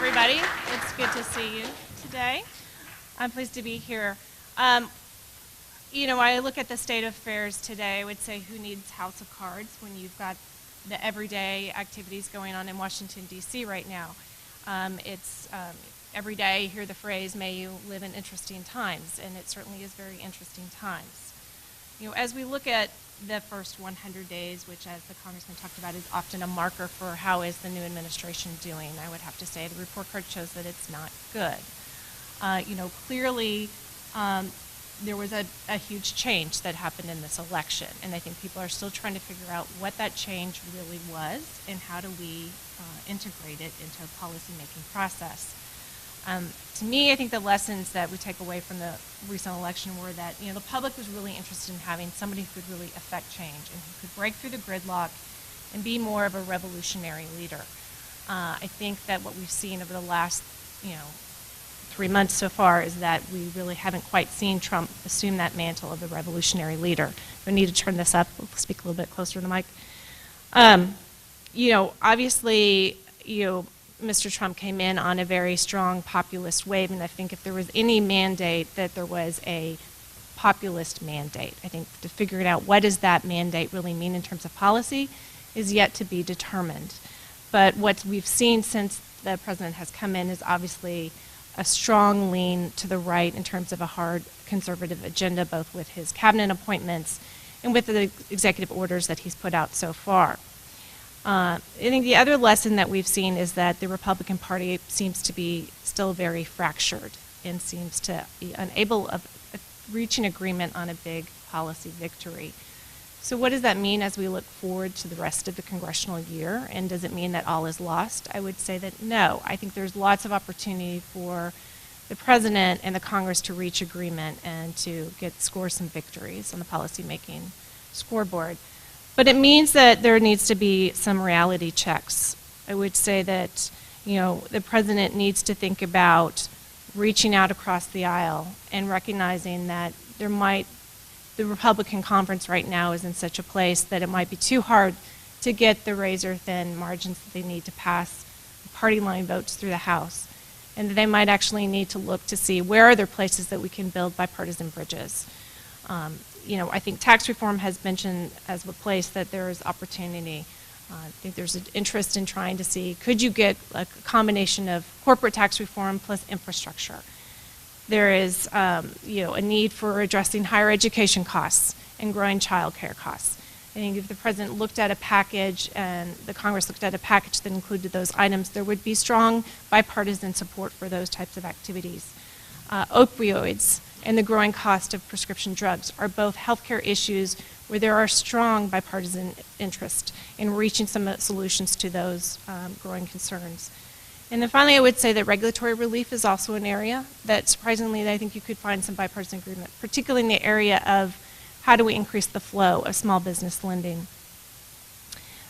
everybody. It's good to see you today. I'm pleased to be here. I look at the state of affairs today, I would say who needs house of cards when you've got the everyday activities going on in Washington, D.C. right now. Every day you hear the phrase, may you live in interesting times, and it certainly is very interesting times. As we look at the first 100 days, which as the Congressman talked about is often a marker for how is the new administration doing, I would have to say the report card shows that it's not good. Clearly there was a huge change that happened in this election, and I think people are still trying to figure out what that change really was and how do we integrate it into a policy-making process. To me, I think the lessons that we take away from the recent election were that the public was really interested in having somebody who could really affect change and who could break through the gridlock and be more of a revolutionary leader. I think that what we've seen over the last 3 months so far is that we really haven't quite seen Trump assume that mantle of the revolutionary leader. We need to turn this up. We'll speak a little bit closer to the mic. Obviously, Mr. Trump came in on a very strong populist wave, and I think if there was any mandate, that there was a populist mandate. I think to figure out what does that mandate really mean in terms of policy is yet to be determined. But what we've seen since the president has come in is obviously a strong lean to the right in terms of a hard conservative agenda, both with his cabinet appointments and with the executive orders that he's put out so far. I think the other lesson that we've seen is that the Republican Party seems to be still very fractured and seems to be unable of reaching agreement on a big policy victory. So what does that mean as we look forward to the rest of the congressional year, and does it mean that all is lost? I would say that no. I think there's lots of opportunity for the president and the Congress to reach agreement and to score some victories on the policy-making scoreboard. But it means that there needs to be some reality checks. I would say that, the president needs to think about reaching out across the aisle and recognizing that the Republican conference right now is in such a place that it might be too hard to get the razor-thin margins that they need to pass party line votes through the House, and that they might actually need to look to see where are there places that we can build bipartisan bridges. I think tax reform has mentioned as a place that there is opportunity. I think there's an interest in trying to see, could you get a combination of corporate tax reform plus infrastructure? There is, a need for addressing higher education costs and growing child care costs. I think if the president looked at a package and the Congress looked at a package that included those items, there would be strong bipartisan support for those types of activities. Opioids and the growing cost of prescription drugs are both healthcare issues where there are strong bipartisan interest in reaching some solutions to those growing concerns. And then finally, I would say that regulatory relief is also an area that surprisingly I think you could find some bipartisan agreement, particularly in the area of how do we increase the flow of small business lending.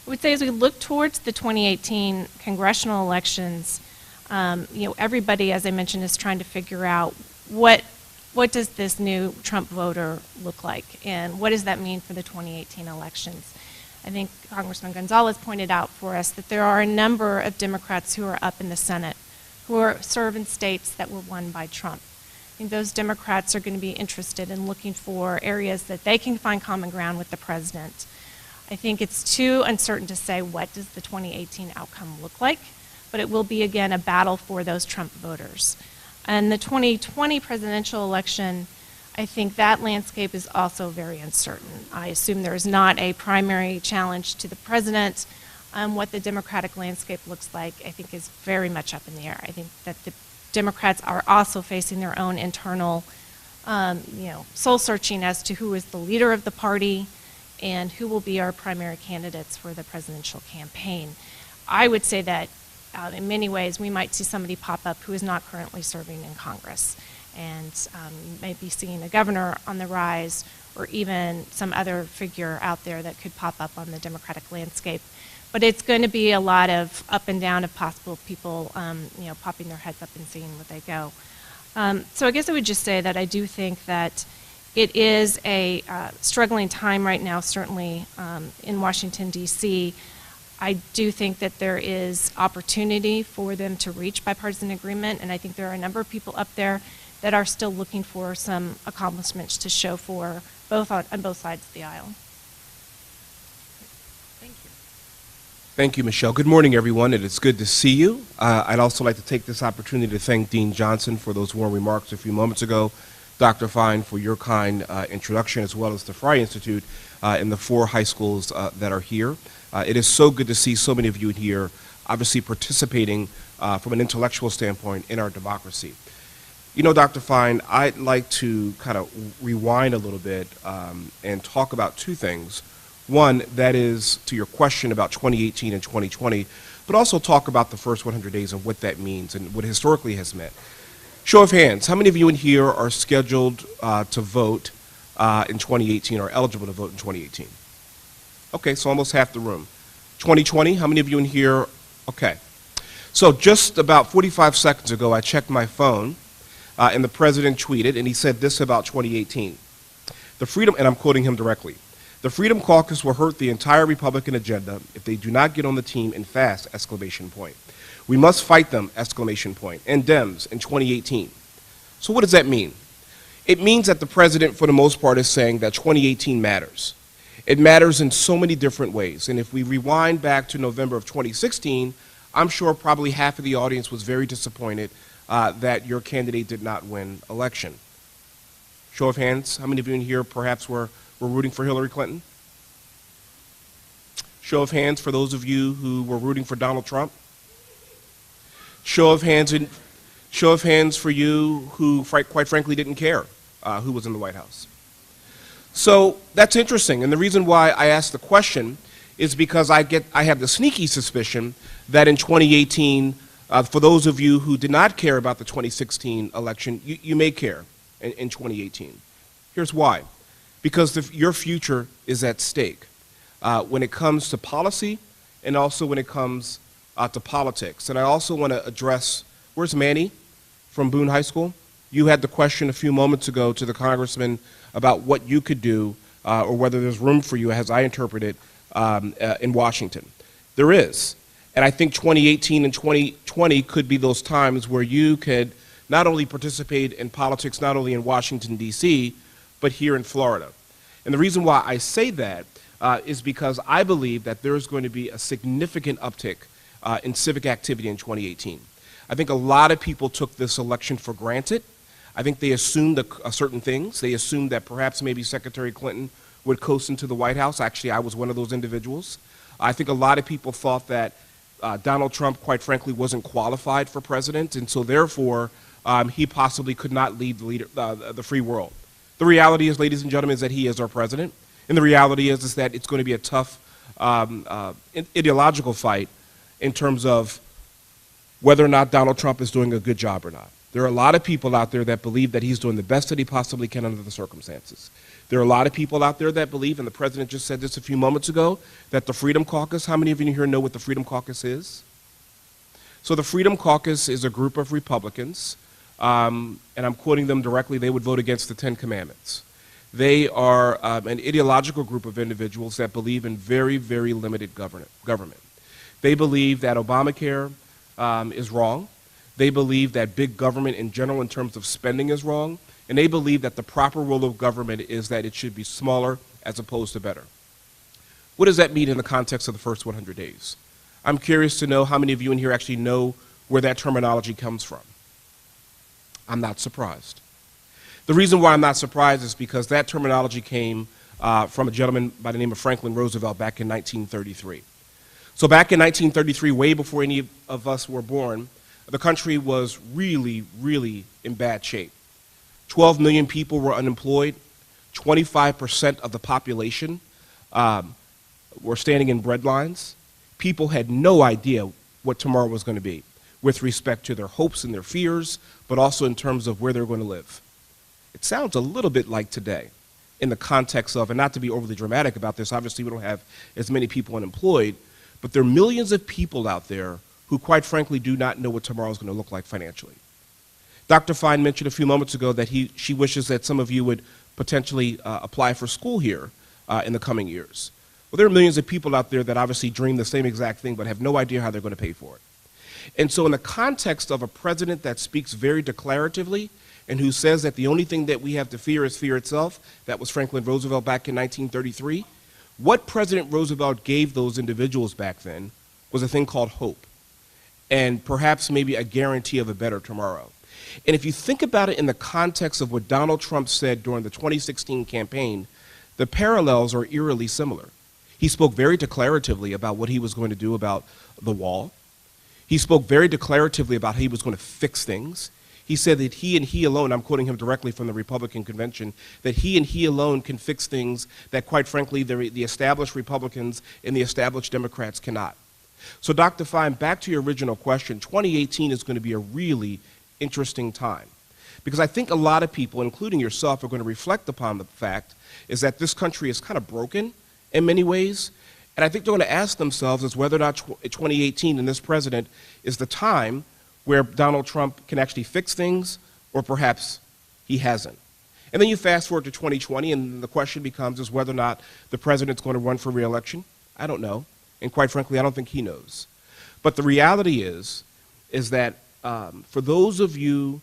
I would say as we look towards the 2018 congressional elections, everybody, as I mentioned, is trying to figure out what does this new Trump voter look like, and what does that mean for the 2018 elections? I think Congressman Gonzalez pointed out for us that there are a number of Democrats who are up in the Senate who serve in states that were won by Trump. I think those Democrats are going to be interested in looking for areas that they can find common ground with the president. I think it's too uncertain to say what does the 2018 outcome look like, but it will be, again, a battle for those Trump voters. And the 2020 presidential election, I think that landscape is also very uncertain. I assume there is not a primary challenge to the president. What the Democratic landscape looks like, I think, is very much up in the air. I think that the Democrats are also facing their own internal, soul searching as to who is the leader of the party and who will be our primary candidates for the presidential campaign. I would say that in many ways we might see somebody pop up who is not currently serving in Congress, and might be seeing a governor on the rise or even some other figure out there that could pop up on the Democratic landscape. But it's going to be a lot of up and down of possible people popping their heads up and seeing what they go. So I guess I would just say that I do think that it is a struggling time right now, certainly in Washington, D.C. I do think that there is opportunity for them to reach bipartisan agreement, and I think there are a number of people up there that are still looking for some accomplishments to show for both on both sides of the aisle. Thank you. Thank you, Michelle. Good morning, everyone, and it's good to see you. I'd also like to take this opportunity to thank Dean Johnson for those warm remarks a few moments ago, Dr. Fine for your kind introduction, as well as the Frey Institute and the 4 high schools that are here. It is so good to see so many of you here, obviously participating from an intellectual standpoint in our democracy. You know, Dr. Fine, I'd like to kind of rewind a little bit and talk about 2 things. One, that is to your question about 2018 and 2020, but also talk about the first 100 days and what that means and what historically has meant. Show of hands, how many of you in here are scheduled to vote in 2018 or eligible to vote in 2018? Okay, so almost half the room. 2020, how many of you in here? Okay. So just about 45 seconds ago, I checked my phone, and the president tweeted, and he said this about 2018. The Freedom, and I'm quoting him directly, the Freedom Caucus will hurt the entire Republican agenda if they do not get on the team and fast, exclamation point. We must fight them, exclamation point, and Dems in 2018. So what does that mean? It means that the president, for the most part, is saying that 2018 matters. It matters in so many different ways. And if we rewind back to November of 2016, I'm sure probably half of the audience was very disappointed that your candidate did not win election. Show of hands, how many of you in here perhaps were rooting for Hillary Clinton? Show of hands for those of you who were rooting for Donald Trump. Show of hands for you who, quite frankly, didn't care who was in the White House. So that's interesting, and the reason why I asked the question is because I have the sneaky suspicion that in 2018, for those of you who did not care about the 2016 election, you may care in 2018. Here's why. Because your future is at stake when it comes to policy and also when it comes to politics. And I also want to address, where's Manny from Boone High School? You had the question a few moments ago to the congressman about what you could do or whether there's room for you, as I interpret it, in Washington. There is. And I think 2018 and 2020 could be those times where you could not only participate in politics, not only in Washington, D.C., but here in Florida. And the reason why I say that is because I believe that there is going to be a significant uptick in civic activity in 2018. I think a lot of people took this election for granted. I think they assumed certain things. They assumed that perhaps maybe Secretary Clinton would coast into the White House. Actually, I was one of those individuals. I think a lot of people thought that Donald Trump, quite frankly, wasn't qualified for president, and so therefore he possibly could not lead the free world. The reality is, ladies and gentlemen, is that he is our president, and the reality is that it's going to be a tough ideological fight in terms of whether or not Donald Trump is doing a good job or not. There are a lot of people out there that believe that he's doing the best that he possibly can under the circumstances. There are a lot of people out there that believe, and the president just said this a few moments ago, that the Freedom Caucus, how many of you here know what the Freedom Caucus is? So the Freedom Caucus is a group of Republicans, and I'm quoting them directly, they would vote against the 10 Commandments. They are an ideological group of individuals that believe in very, very limited government. They believe that Obamacare is wrong. They believe that big government in general in terms of spending is wrong. And they believe that the proper role of government is that it should be smaller as opposed to better. What does that mean in the context of the first 100 days? I'm curious to know how many of you in here actually know where that terminology comes from. I'm not surprised. The reason why I'm not surprised is because that terminology came from a gentleman by the name of Franklin Roosevelt back in 1933. So back in 1933, way before any of us were born, the country was really, really in bad shape. 12 million people were unemployed. 25% of the population were standing in breadlines. People had no idea what tomorrow was going to be with respect to their hopes and their fears, but also in terms of where they're going to live. It sounds a little bit like today in the context of, and not to be overly dramatic about this, obviously we don't have as many people unemployed, but there are millions of people out there who quite frankly do not know what tomorrow is going to look like financially. Dr. Fine mentioned a few moments ago that she wishes that some of you would potentially apply for school here in the coming years. Well, there are millions of people out there that obviously dream the same exact thing but have no idea how they're going to pay for it. And so in the context of a president that speaks very declaratively and who says that the only thing that we have to fear is fear itself, that was Franklin Roosevelt back in 1933, what President Roosevelt gave those individuals back then was a thing called hope and perhaps maybe a guarantee of a better tomorrow. And if you think about it in the context of what Donald Trump said during the 2016 campaign, the parallels are eerily similar. He spoke very declaratively about what he was going to do about the wall. He spoke very declaratively about how he was going to fix things. He said that he and he alone, I'm quoting him directly from the Republican convention, that he and he alone can fix things that, quite frankly, the established Republicans and the established Democrats cannot. So, Dr. Fine, back to your original question, 2018 is going to be a really interesting time. Because I think a lot of people, including yourself, are going to reflect upon the fact is that this country is kind of broken in many ways. And I think they're going to ask themselves is whether or not 2018 and this president is the time where Donald Trump can actually fix things, or perhaps he hasn't. And then you fast forward to 2020, and the question becomes is whether or not the president's going to run for re-election. I don't know. And quite frankly, I don't think he knows. But the reality is that for those of you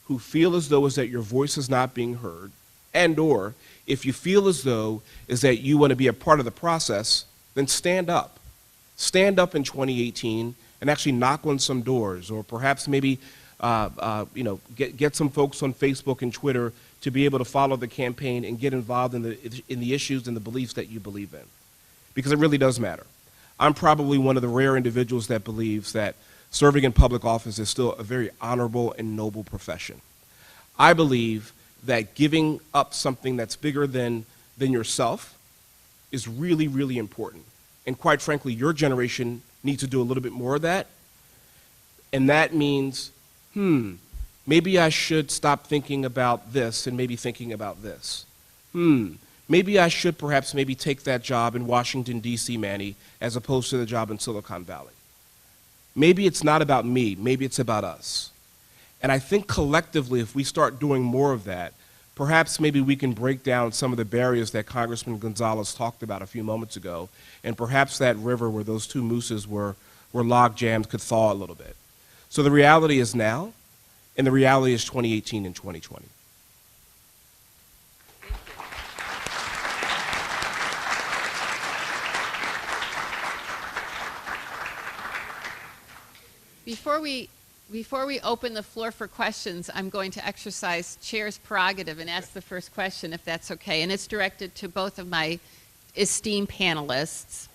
who feel as though is that your voice is not being heard, and or if you feel as though is that you want to be a part of the process, then stand up. Stand up in 2018 and actually knock on some doors, or perhaps maybe get some folks on Facebook and Twitter to be able to follow the campaign and get involved in the issues and the beliefs that you believe in. Because it really does matter. I'm probably one of the rare individuals that believes that serving in public office is still a very honorable and noble profession. I believe that giving up something that's bigger than yourself is really, really important. And quite frankly, your generation needs to do a little bit more of that. And that means, maybe I should stop thinking about this and maybe thinking about this. Maybe I should perhaps maybe take that job in Washington, D.C., Manny, as opposed to the job in Silicon Valley. Maybe it's not about me, maybe it's about us. And I think collectively, if we start doing more of that, perhaps maybe we can break down some of the barriers that Congressman Gonzalez talked about a few moments ago, and perhaps that river where those two mooses were log jams could thaw a little bit. So the reality is now, and the reality is 2018 and 2020. Before we open the floor for questions, I'm going to exercise Chair's prerogative and ask the first question, if that's okay. And it's directed to both of my esteemed panelists.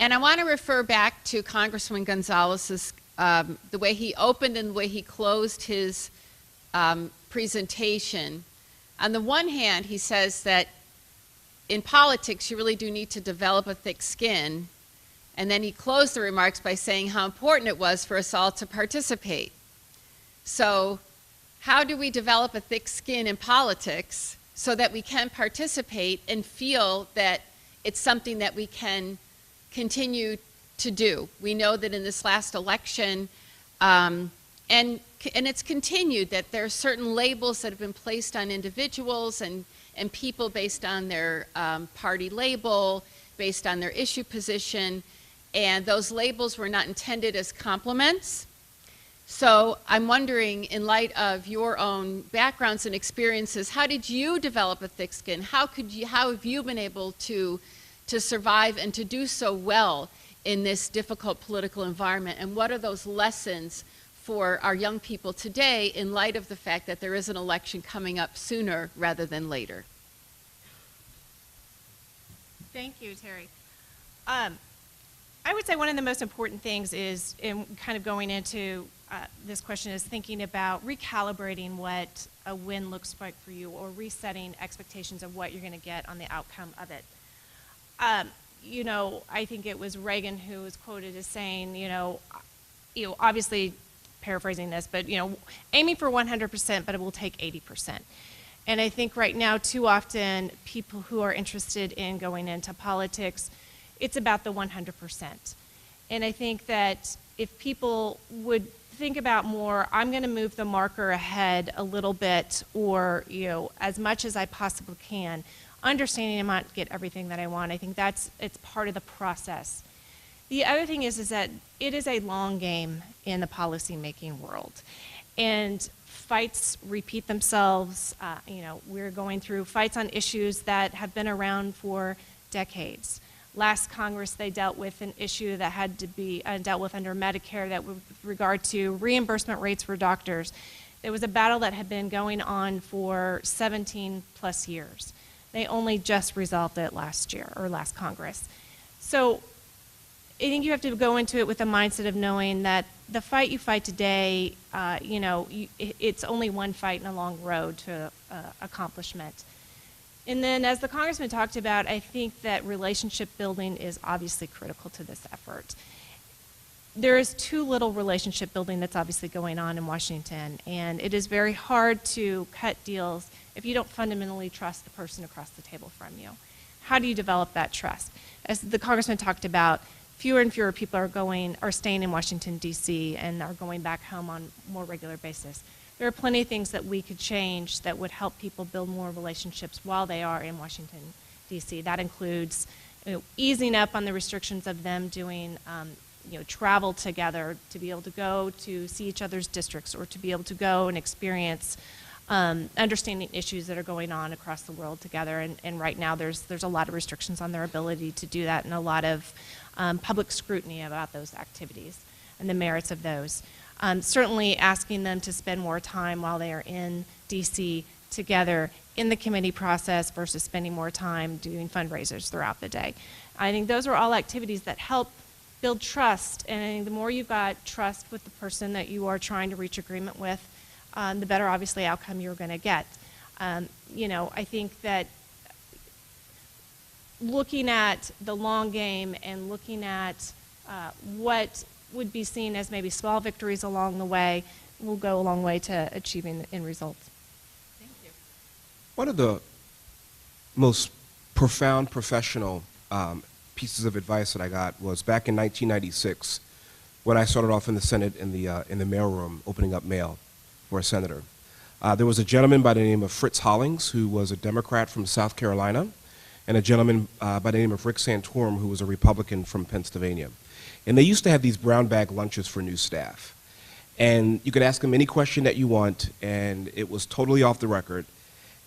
And I want to refer back to Congressman Gonzalez's, the way he opened and the way he closed his presentation. On the one hand, he says that in politics, you really do need to develop a thick skin. And then he closed the remarks by saying how important it was for us all to participate. So how do we develop a thick skin in politics so that we can participate and feel that it's something that we can continue to do? We know that in this last election, and it's continued, that there are certain labels that have been placed on individuals and people based on their party label, based on their issue position, and those labels were not intended as compliments. So I'm wondering, in light of your own backgrounds and experiences, how did you develop a thick skin? How have you been able to survive and to do so well in this difficult political environment? And what are those lessons for our young people today in light of the fact that there is an election coming up sooner rather than later? Thank you, Terry. I would say one of the most important things is, in kind of going into this question, is thinking about recalibrating what a win looks like for you, or resetting expectations of what you're going to get on the outcome of it. I think it was Reagan who was quoted as saying, obviously paraphrasing this, but aiming for 100%, but it will take 80%. And I think right now, too often, people who are interested in going into politics, it's about the 100%. And I think that if people would think about more, I'm going to move the marker ahead a little bit, or as much as I possibly can understanding I might get everything that I want. I think it's part of the process. The other thing is that it is a long game in the policymaking world. And fights repeat themselves. We're going through fights on issues that have been around for decades. Last Congress, they dealt with an issue that had to be dealt with under Medicare that with regard to reimbursement rates for doctors. There was a battle that had been going on for 17 plus years. They only just resolved it last year, or last Congress. So I think you have to go into it with a mindset of knowing that the fight you fight today, it's only one fight in a long road to accomplishment. And then as the Congressman talked about, I think that relationship building is obviously critical to this effort. There is too little relationship building that's obviously going on in Washington, and it is very hard to cut deals if you don't fundamentally trust the person across the table from you. How do you develop that trust? As the Congressman talked about, fewer and fewer people are staying in Washington, D.C. and are going back home on a more regular basis. There are plenty of things that we could change that would help people build more relationships while they are in Washington, D.C. That includes easing up on the restrictions of them doing travel together, to be able to go to see each other's districts, or to be able to go and experience understanding issues that are going on across the world together. And right now there's a lot of restrictions on their ability to do that, and a lot of public scrutiny about those activities and the merits of those. Certainly asking them to spend more time while they are in D.C. together in the committee process versus spending more time doing fundraisers throughout the day. I think those are all activities that help build trust, and I think the more you've got trust with the person that you are trying to reach agreement with, the better, obviously, outcome you're going to get. I think that looking at the long game and looking at what would be seen as maybe small victories along the way will go a long way to achieving the end results. Thank you. One of the most profound professional pieces of advice that I got was back in 1996 when I started off in the Senate in the mailroom opening up mail for a senator. There was a gentleman by the name of Fritz Hollings, who was a Democrat from South Carolina, and a gentleman by the name of Rick Santorum, who was a Republican from Pennsylvania. And they used to have these brown bag lunches for new staff. And you could ask them any question that you want, and it was totally off the record.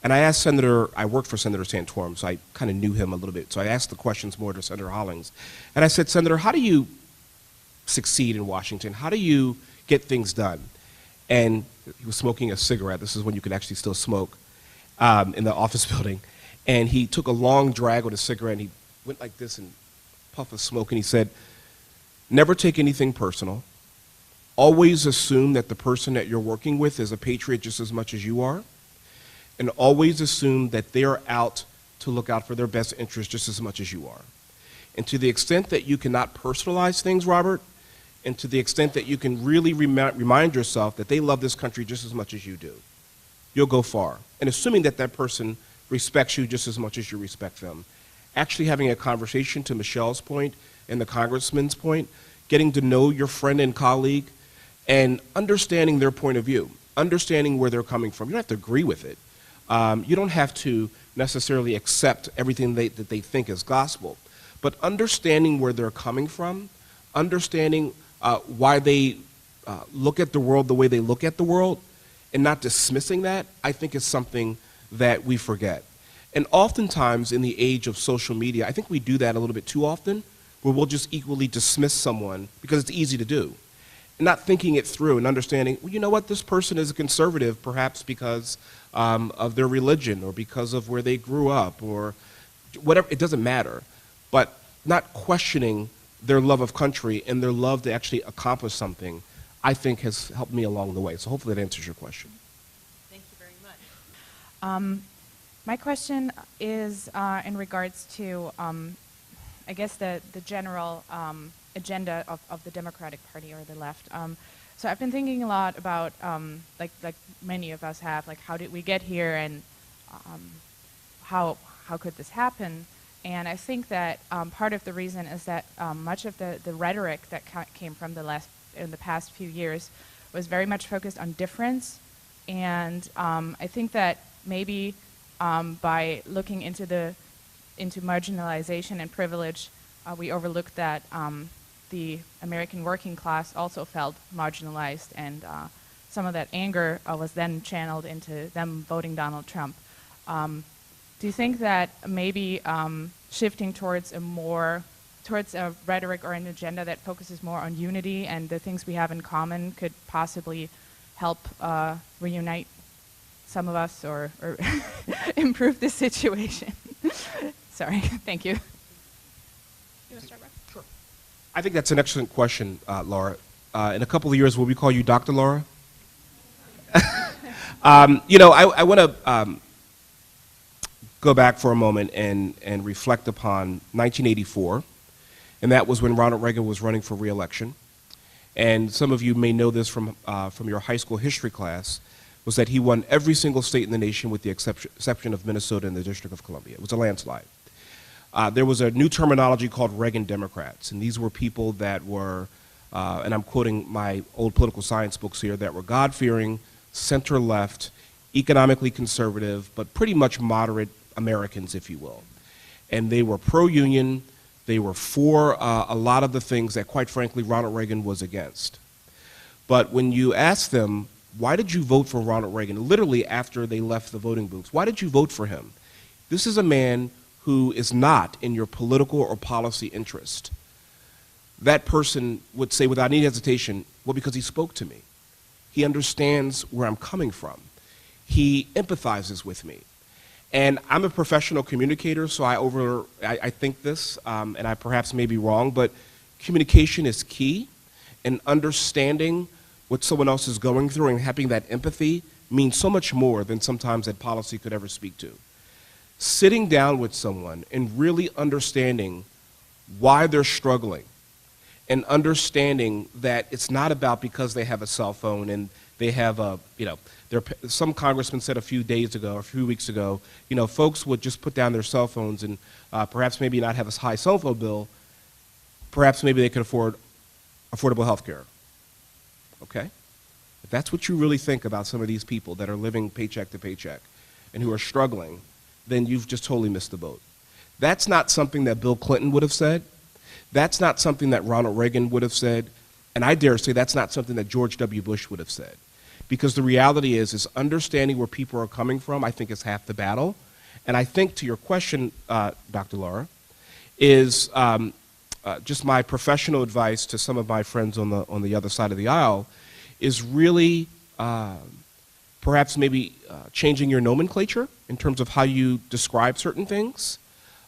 And I asked I worked for Senator Santorum, so I kind of knew him a little bit. So I asked the questions more to Senator Hollings. And I said, Senator, how do you succeed in Washington? How do you get things done? And he was smoking a cigarette. This is when you could actually still smoke in the office building. And he took a long drag with a cigarette, and he went like this and puffed of smoke, and he said, never take anything personal. Always assume that the person that you're working with is a patriot just as much as you are. And always assume that they're out to look out for their best interest just as much as you are. And to the extent that you cannot personalize things, Robert, and to the extent that you can really remind yourself that they love this country just as much as you do, you'll go far. And assuming that that person respects you just as much as you respect them. Actually having a conversation, to Michelle's point and the congressman's point, getting to know your friend and colleague and understanding their point of view, understanding where they're coming from. You don't have to agree with it. You don't have to necessarily accept everything that they think is gospel, but understanding where they're coming from, understanding why they look at the world the way they look at the world, and not dismissing that, I think is something that we forget. And oftentimes in the age of social media, I think we do that a little bit too often, where we'll just equally dismiss someone because it's easy to do. And not thinking it through and understanding, well, you know what, this person is a conservative perhaps because of their religion or because of where they grew up or whatever, it doesn't matter. But not questioning their love of country and their love to actually accomplish something, I think has helped me along the way. So hopefully that answers your question. Thank you very much. My question is in regards to, I guess, the general agenda of the Democratic Party or the left. So I've been thinking a lot about, like many of us have, like how did we get here and how could this happen? And I think that part of the reason is that much of the rhetoric that came from in the past few years was very much focused on difference. And I think that maybe by looking into marginalization and privilege, we overlooked that the American working class also felt marginalized, and some of that anger was then channeled into them voting Donald Trump. Do you think that maybe shifting towards a rhetoric or an agenda that focuses more on unity and the things we have in common could possibly help reunite some of us or improve the situation? Sorry, thank you. You want to start, Rob? Sure. I think that's an excellent question, Laura. In a couple of years, will we call you Dr. Laura? I want to go back for a moment and reflect upon 1984, and that was when Ronald Reagan was running for re-election. And some of you may know this from your high school history class, was that he won every single state in the nation with the exception of Minnesota and the District of Columbia. It was a landslide. There was a new terminology called Reagan Democrats, and these were people that were, and I'm quoting my old political science books here, that were God-fearing, center-left, economically conservative, but pretty much moderate Americans, if you will. And they were pro-union. They were for a lot of the things that, quite frankly, Ronald Reagan was against. But when you ask them, why did you vote for Ronald Reagan, literally after they left the voting booths, why did you vote for him? This is a man who is not in your political or policy interest. That person would say without any hesitation, well, because he spoke to me. He understands where I'm coming from. He empathizes with me. And I'm a professional communicator, so I think this, and I perhaps may be wrong, but communication is key, and understanding what someone else is going through and having that empathy means so much more than sometimes that policy could ever speak to. Sitting down with someone and really understanding why they're struggling, and understanding that it's not about because they have a cell phone and they have a, some congressman said a few days ago, or a few weeks ago, folks would just put down their cell phones and perhaps maybe not have a high cell phone bill, perhaps maybe they could afford affordable health care. Okay? If that's what you really think about some of these people that are living paycheck to paycheck and who are struggling, then you've just totally missed the boat. That's not something that Bill Clinton would have said. That's not something that Ronald Reagan would have said. And I dare say that's not something that George W. Bush would have said. Because the reality is understanding where people are coming from, I think, is half the battle. And I think, to your question, Dr. Laura, is just my professional advice to some of my friends on the other side of the aisle is really perhaps maybe changing your nomenclature in terms of how you describe certain things.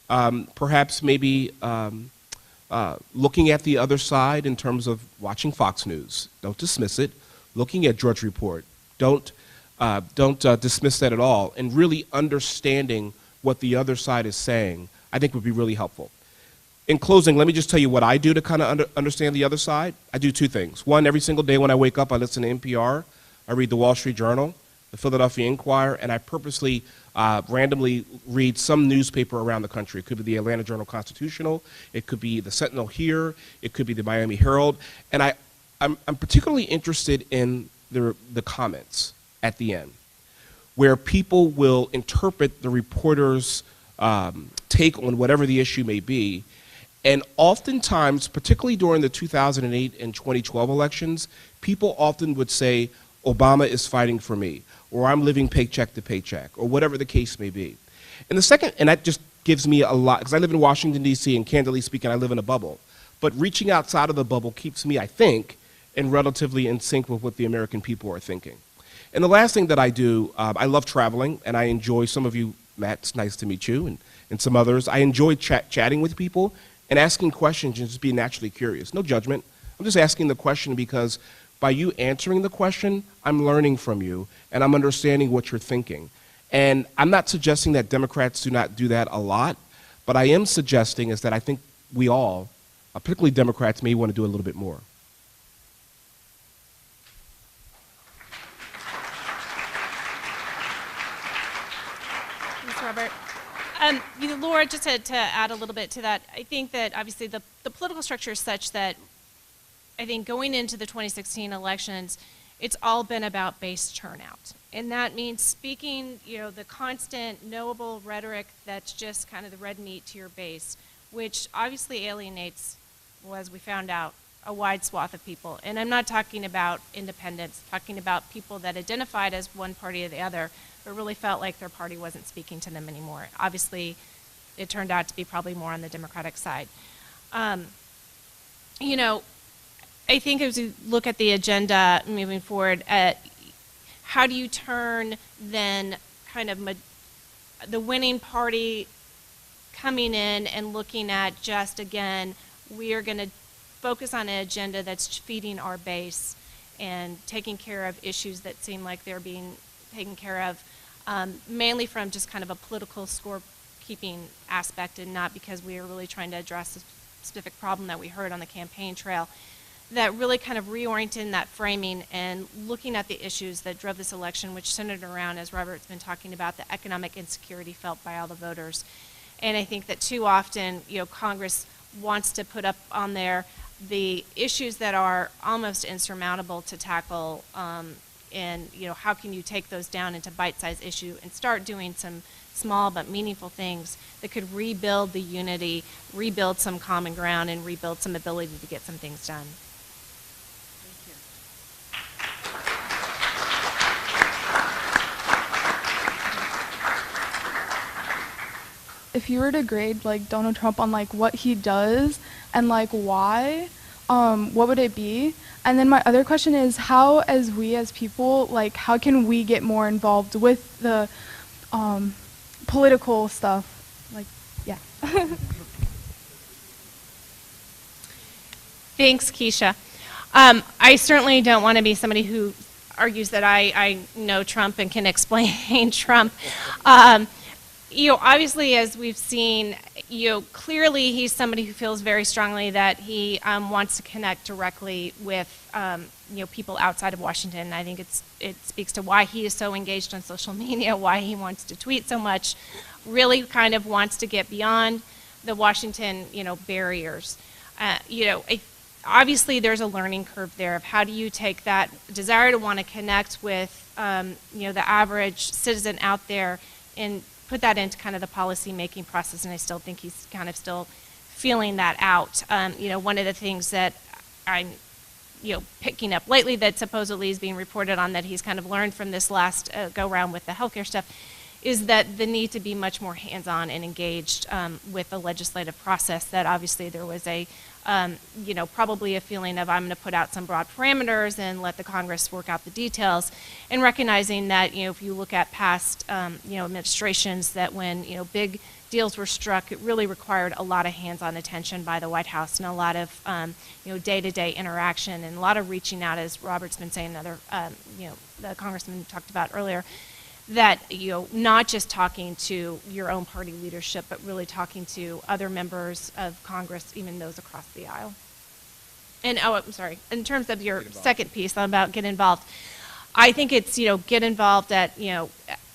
Perhaps maybe looking at the other side in terms of watching Fox News. Don't dismiss it. Looking at Drudge Report. Don't dismiss that at all. And really understanding what the other side is saying, I think would be really helpful. In closing, let me just tell you what I do to kind of understand the other side. I do two things. One, every single day when I wake up, I listen to NPR. I read the Wall Street Journal, the Philadelphia Inquirer, and I purposely randomly read some newspaper around the country. It could be the Atlanta Journal-Constitutional. It could be the Sentinel here. It could be the Miami Herald. And I'm particularly interested in the comments at the end, where people will interpret the reporter's take on whatever the issue may be. And oftentimes, particularly during the 2008 and 2012 elections, people often would say, Obama is fighting for me, or I'm living paycheck to paycheck, or whatever the case may be. And the second, and that just gives me a lot, because I live in Washington, D.C., and candidly speaking, I live in a bubble. But reaching outside of the bubble keeps me, I think, and relatively in sync with what the American people are thinking. And the last thing that I do, I love traveling, and I enjoy, some of you, Matt, it's nice to meet you, and some others. I enjoy chatting with people and asking questions and just being naturally curious. No judgment. I'm just asking the question because by you answering the question, I'm learning from you, and I'm understanding what you're thinking. And I'm not suggesting that Democrats do not do that a lot, but I am suggesting is that I think we all, particularly Democrats, may want to do a little bit more. Thanks, Robert. Laura, just to add a little bit to that, I think that obviously the political structure is such that I think going into the 2016 elections, it's all been about base turnout. And that means speaking, the constant knowable rhetoric that's just kind of the red meat to your base, which obviously alienates, well, as we found out, a wide swath of people. And I'm not talking about independents, talking about people that identified as one party or the other, but really felt like their party wasn't speaking to them anymore. Obviously, it turned out to be probably more on the Democratic side. I think as we look at the agenda moving forward, how do you turn then kind of the winning party coming in and looking at just, again, we are going to focus on an agenda that's feeding our base and taking care of issues that seem like they're being taken care of, mainly from just kind of a political scorekeeping aspect and not because we are really trying to address a specific problem that we heard on the campaign trail, that really kind of reorienting that framing and looking at the issues that drove this election, which centered around, as Robert's been talking about, the economic insecurity felt by all the voters. And I think that too often, Congress wants to put up on there the issues that are almost insurmountable to tackle, and how can you take those down into bite-sized issue and start doing some small but meaningful things that could rebuild the unity, rebuild some common ground, and rebuild some ability to get some things done. If you were to grade Donald Trump on what he does and why, what would it be? And then my other question is, how as people, how can we get more involved with the political stuff? Yeah. Thanks, Keisha. I certainly don't want to be somebody who argues that I know Trump and can explain Trump. Obviously, as we've seen, clearly he's somebody who feels very strongly that he wants to connect directly with, people outside of Washington. I think it speaks to why he is so engaged on social media, why he wants to tweet so much, really kind of wants to get beyond the Washington, barriers. Obviously there's a learning curve there of how do you take that desire to want to connect with, the average citizen out there and put that into kind of the policy making process, and I still think he's kind of still feeling that out. One of the things that I'm, picking up lately that supposedly is being reported on that he's kind of learned from this last go round with the healthcare stuff is that the need to be much more hands-on and engaged with the legislative process, that obviously there was a, probably a feeling of I'm going to put out some broad parameters and let the Congress work out the details, and recognizing that, if you look at past, administrations, that when, big deals were struck, it really required a lot of hands-on attention by the White House and a lot of, day-to-day interaction and a lot of reaching out, as Robert's been saying, other, the congressman talked about earlier, that, not just talking to your own party leadership, but really talking to other members of Congress, even those across the aisle. And, I'm sorry, in terms of your second piece about get involved, I think it's, get involved at,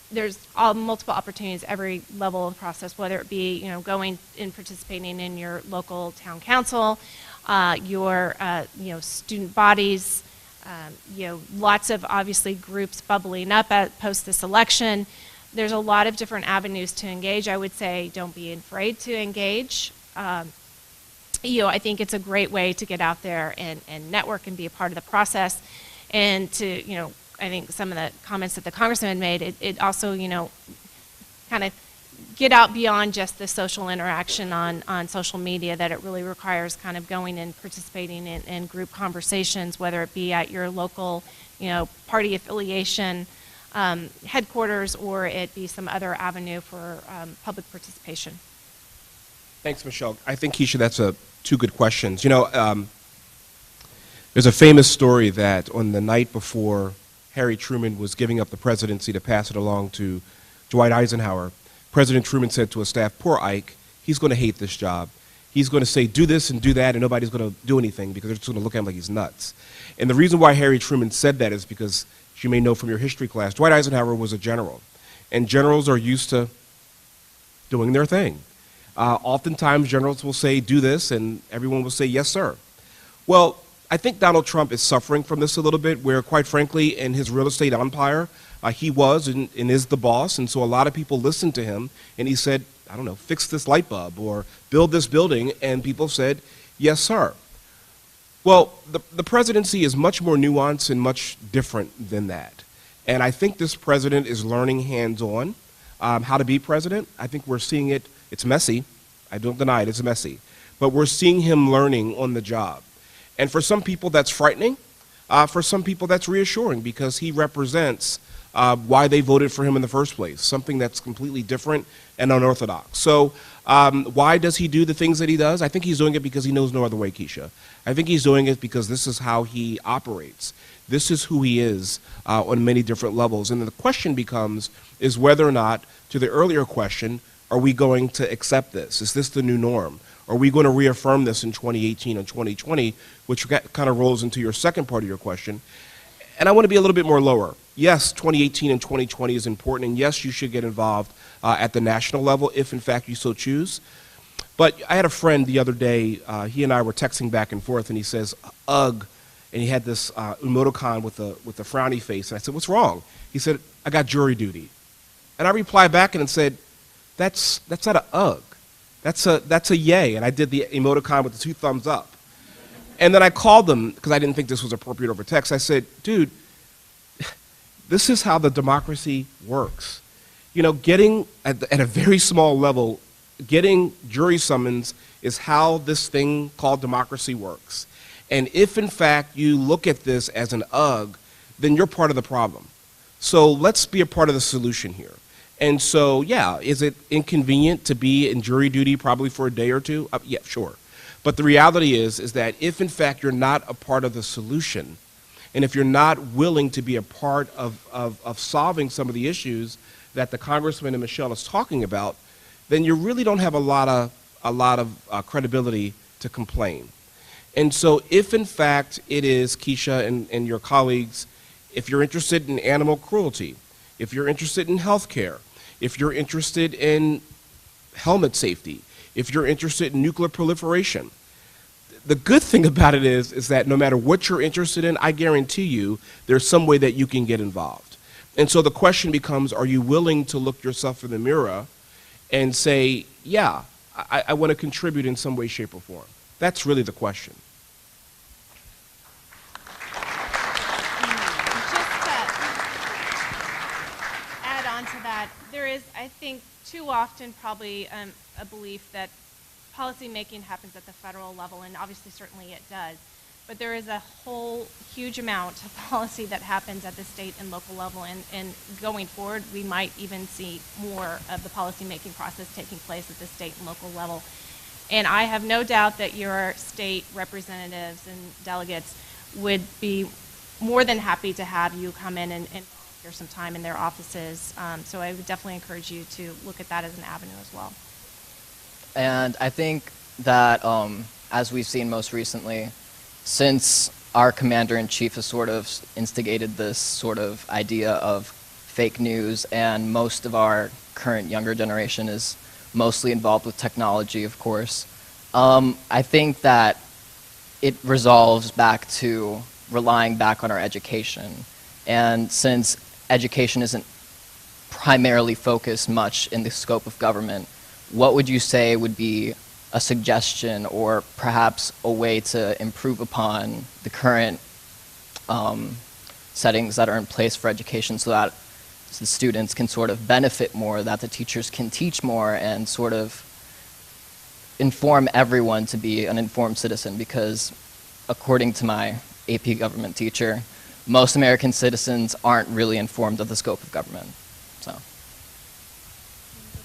there's multiple opportunities every level of the process, whether it be, going and participating in your local town council, your, student bodies, lots of obviously groups bubbling up post this election. There's a lot of different avenues to engage. I would say don't be afraid to engage. I think it's a great way to get out there and network and be a part of the process. And to, I think some of the comments that the congressman had made, it also, kind of get out beyond just the social interaction on social media, that it really requires kind of going and participating in group conversations, whether it be at your local, party affiliation headquarters, or it be some other avenue for public participation. Thanks, Michelle. I think, Keisha, that's two good questions. There's a famous story that on the night before Harry Truman was giving up the presidency to pass it along to Dwight Eisenhower, President Truman said to his staff, "Poor Ike, he's going to hate this job. He's going to say, do this and do that, and nobody's going to do anything because they're just going to look at him like he's nuts." And the reason why Harry Truman said that is because, as you may know from your history class, Dwight Eisenhower was a general, and generals are used to doing their thing. Oftentimes, generals will say, do this, and everyone will say, yes, sir. Well, I think Donald Trump is suffering from this a little bit, where, quite frankly, in his real estate empire, he was and is the boss, and so a lot of people listened to him, and he said, I don't know, fix this light bulb or build this building, and people said, yes, sir. Well, the presidency is much more nuanced and much different than that. And I think this president is learning hands-on how to be president. I think we're seeing it. It's messy. I don't deny it. It's messy. But we're seeing him learning on the job. And for some people, that's frightening. For some people, that's reassuring, because he represents why they voted for him in the first place, something that's completely different and unorthodox. So why does he do the things that he does? I think he's doing it because he knows no other way, Keisha. I think he's doing it because this is how he operates. This is who he is on many different levels. And then the question becomes is whether or not, to the earlier question, are we going to accept this? Is this the new norm? Are we going to reaffirm this in 2018 and 2020, which kind of rolls into your second part of your question? And I want to be a little bit more lower. Yes, 2018 and 2020 is important, and yes, you should get involved at the national level if, in fact, you so choose. But I had a friend the other day, he and I were texting back and forth, and he says, ugh, and he had this emoticon with a frowny face, and I said, what's wrong? He said, I got jury duty. And I replied back and said, that's not a ugh, that's a yay, and I did the emoticon with the 2 thumbs up. And then I called them, because I didn't think this was appropriate over text. I said, dude, this is how the democracy works. You know, getting, at a very small level, getting jury summons is how this thing called democracy works. And if, in fact, you look at this as an ugh, then you're part of the problem. So let's be a part of the solution here. And so, yeah, is it inconvenient to be in jury duty probably for a day or two? Yeah, sure. But the reality is that if, in fact, you're not a part of the solution, and if you're not willing to be a part of solving some of the issues that the Congressman and Michelle is talking about, then you really don't have a lot of credibility to complain. And so if, in fact, it is, Keisha and your colleagues, if you're interested in animal cruelty, if you're interested in health care, if you're interested in helmet safety, if you're interested in nuclear proliferation, the good thing about it is that no matter what you're interested in, I guarantee you there's some way that you can get involved. And so the question becomes, are you willing to look yourself in the mirror and say, yeah, I want to contribute in some way, shape, or form? That's really the question. There is, I think, too often probably a belief that policy making happens at the federal level, and obviously certainly it does, but there is a whole huge amount of policy that happens at the state and local level, and going forward we might even see more of the policy making process taking place at the state and local level. And I have no doubt that your state representatives and delegates would be more than happy to have you come in and volunteer some time in their offices. So I would definitely encourage you to look at that as an avenue as well. And I think that, as we've seen most recently, since our commander-in-chief has sort of instigated this sort of idea of fake news, and most of our current younger generation is mostly involved with technology, of course, I think that it resolves back to relying back on our education. And since education isn't primarily focused much in the scope of government, what would you say would be a suggestion or perhaps a way to improve upon the current settings that are in place for education so that the students can sort of benefit more, that the teachers can teach more and sort of inform everyone to be an informed citizen? Because according to my AP government teacher, most American citizens aren't really informed of the scope of government. So.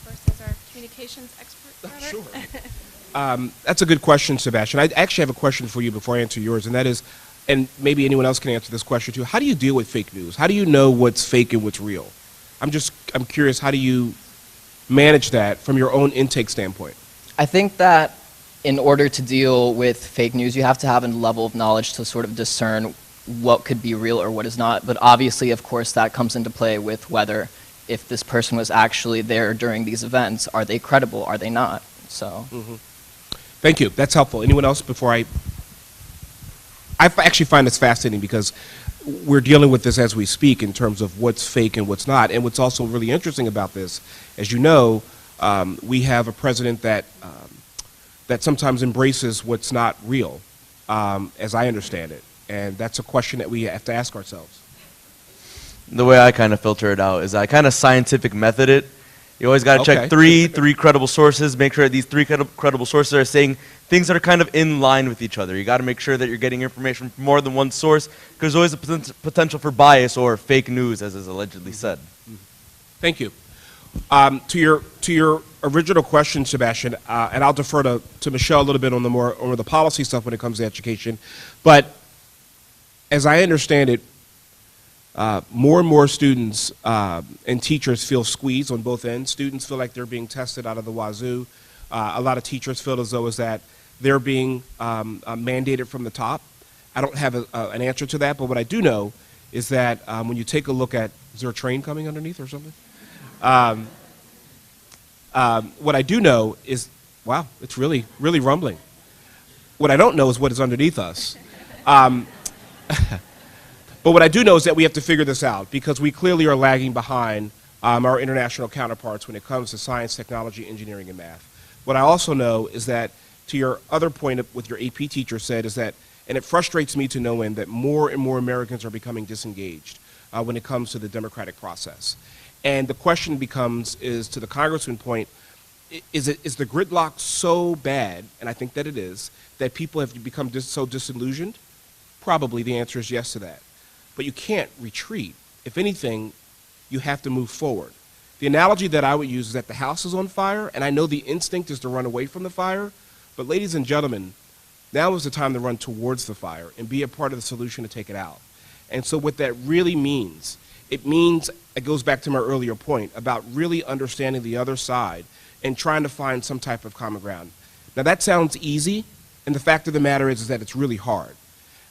First is our communications expert, Robert. Sure. That's a good question, Sebastian. I actually have a question for you before I answer yours, and that is, and maybe anyone else can answer this question too, how do you deal with fake news? How do you know what's fake and what's real? I'm curious, how do you manage that from your own intake standpoint? I think that in order to deal with fake news, you have to have a level of knowledge to sort of discern what could be real or what is not. But obviously, of course, that comes into play with whether, if this person was actually there during these events, are they credible, are they not? So. Mm-hmm. Thank you. That's helpful. Anyone else before I? actually find this fascinating because we're dealing with this as we speak in terms of what's fake and what's not. And what's also really interesting about this, as you know, we have a president that sometimes embraces what's not real, as I understand it. And that's a question that we have to ask ourselves. The way I kind of filter it out is I kind of scientific method it. You always got to check three credible sources, make sure that these three credible sources are saying things that are kind of in line with each other. You got to make sure that you're getting information from more than one source, because there's always a potential for bias or fake news, as is allegedly said. Thank you. To your original question, Sebastian, and I'll defer to Michelle a little bit on the policy stuff when it comes to education, but as I understand it, more and more students and teachers feel squeezed on both ends. Students feel like they're being tested out of the wazoo. A lot of teachers feel as though they're being mandated from the top. I don't have an answer to that, but what I do know is that when you take a look at, is there a train coming underneath or something? What I do know is, wow, it's really, really rumbling. What I don't know is what is underneath us. But what I do know is that we have to figure this out because we clearly are lagging behind our international counterparts when it comes to science, technology, engineering, and math. What I also know is that, to your other point with your AP teacher said, is that, and it frustrates me to no end, that more and more Americans are becoming disengaged when it comes to the democratic process. And the question becomes, is to the Congressman's point, is the gridlock so bad, and I think that it is, that people have become so disillusioned? Probably the answer is yes to that. But you can't retreat. If anything, you have to move forward. The analogy that I would use is that the house is on fire, and I know the instinct is to run away from the fire, but ladies and gentlemen, now is the time to run towards the fire and be a part of the solution to take it out. And so what that really means, it goes back to my earlier point about really understanding the other side and trying to find some type of common ground. Now that sounds easy, and the fact of the matter is that it's really hard.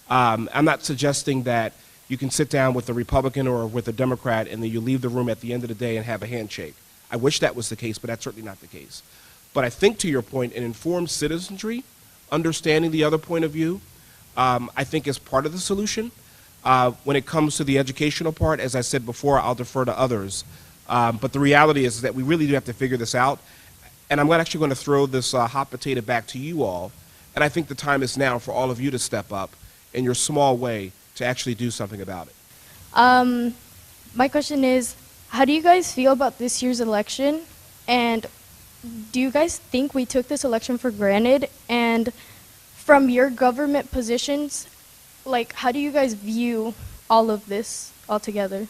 I'm not suggesting that you can sit down with a Republican or with a Democrat and then you leave the room at the end of the day and have a handshake. I wish that was the case, but that's certainly not the case. But I think, to your point, an informed citizenry, understanding the other point of view, I think is part of the solution. When it comes to the educational part, as I said before, I'll defer to others. But the reality is that we really do have to figure this out. And I'm actually going to throw this hot potato back to you all. And I think the time is now for all of you to step up in your small way to actually do something about it. My question is, how do you guys feel about this year's election? And do you guys think we took this election for granted? And from your government positions, like, how do you guys view all of this altogether?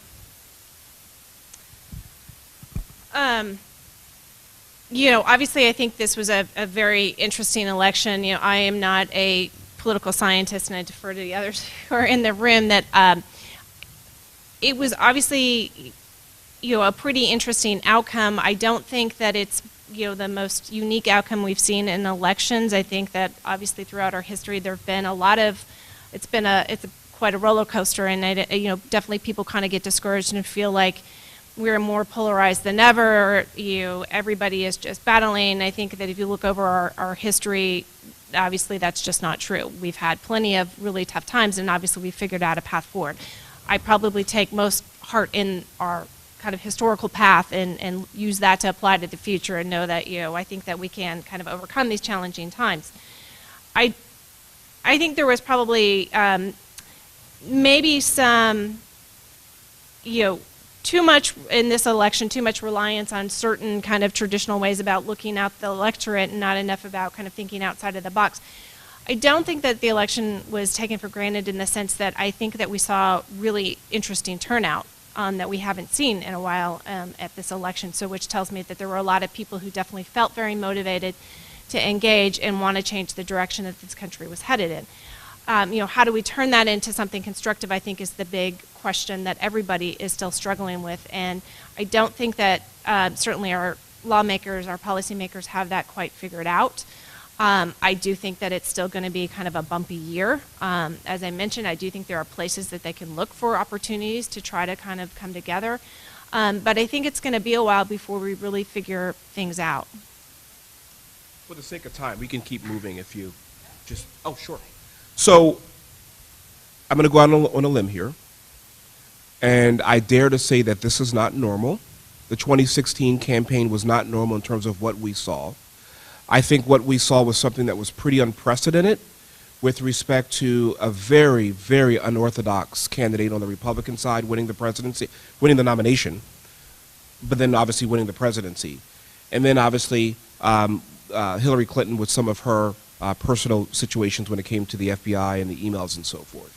Obviously I think this was a very interesting election. I am not a political scientist, and I defer to the others who are in the room, that it was obviously, a pretty interesting outcome. I don't think that it's, the most unique outcome we've seen in elections. I think that obviously throughout our history there have been a lot of, it's quite a roller coaster, and definitely people kind of get discouraged and feel like we're more polarized than ever. Everybody is just battling. I think that if you look over our history, obviously that's just not true. We've had plenty of really tough times, and obviously we've figured out a path forward. I probably take most heart in our kind of historical path and use that to apply to the future, and know that I think that we can kind of overcome these challenging times. I think there was probably maybe some too much in this election, too much reliance on certain kind of traditional ways about looking at the electorate and not enough about kind of thinking outside of the box. I don't think that the election was taken for granted in the sense that I think that we saw really interesting turnout that we haven't seen in a while at this election, so which tells me that there were a lot of people who definitely felt very motivated to engage and want to change the direction that this country was headed in. How do we turn that into something constructive, I think, is the big question that everybody is still struggling with. And I don't think that certainly our lawmakers, our policymakers have that quite figured out. I do think that it's still going to be kind of a bumpy year. As I mentioned, I do think there are places that they can look for opportunities to try to kind of come together. But I think it's going to be a while before we really figure things out. For the sake of time, we can keep moving if you just, oh, sure. So I'm going to go out on a limb here, and I dare to say that this is not normal. The 2016 campaign was not normal in terms of what we saw. I think what we saw was something that was pretty unprecedented with respect to a very, very unorthodox candidate on the Republican side winning the presidency, winning the nomination, but then obviously winning the presidency. And then obviously Hillary Clinton with some of her personal situations when it came to the FBI and the emails and so forth.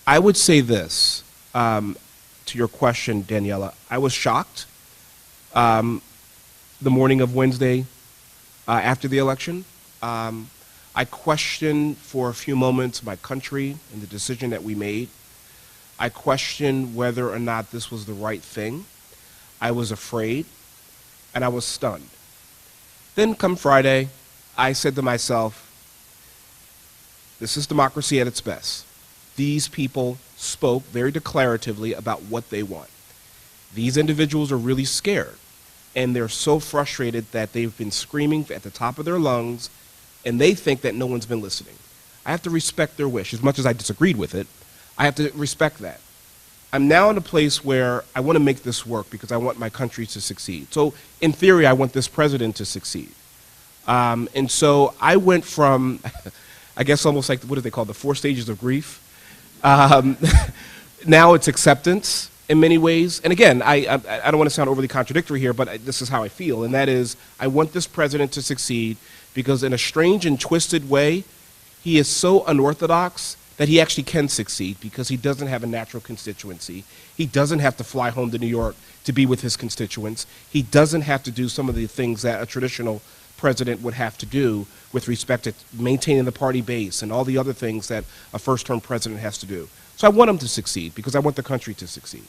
I would say this, to your question, Daniela. I was shocked the morning of Wednesday after the election. I questioned for a few moments my country and the decision that we made. I questioned whether or not this was the right thing. I was afraid, and I was stunned. Then come Friday, I said to myself, this is democracy at its best. These people spoke very declaratively about what they want. These individuals are really scared, and they're so frustrated that they've been screaming at the top of their lungs, and they think that no one's been listening. I have to respect their wish. As much as I disagreed with it, I have to respect that. I'm now in a place where I want to make this work because I want my country to succeed. So in theory, I want this president to succeed. And so I went from, I guess almost like, what do they call the 4 stages of grief? Now it's acceptance in many ways. And again, I don't want to sound overly contradictory here, but this is how I feel. And that is, I want this president to succeed because in a strange and twisted way, he is so unorthodox that he actually can succeed because he doesn't have a natural constituency. He doesn't have to fly home to New York to be with his constituents. He doesn't have to do some of the things that a traditional president would have to do with respect to maintaining the party base and all the other things that a first-term president has to do. So I want him to succeed because I want the country to succeed.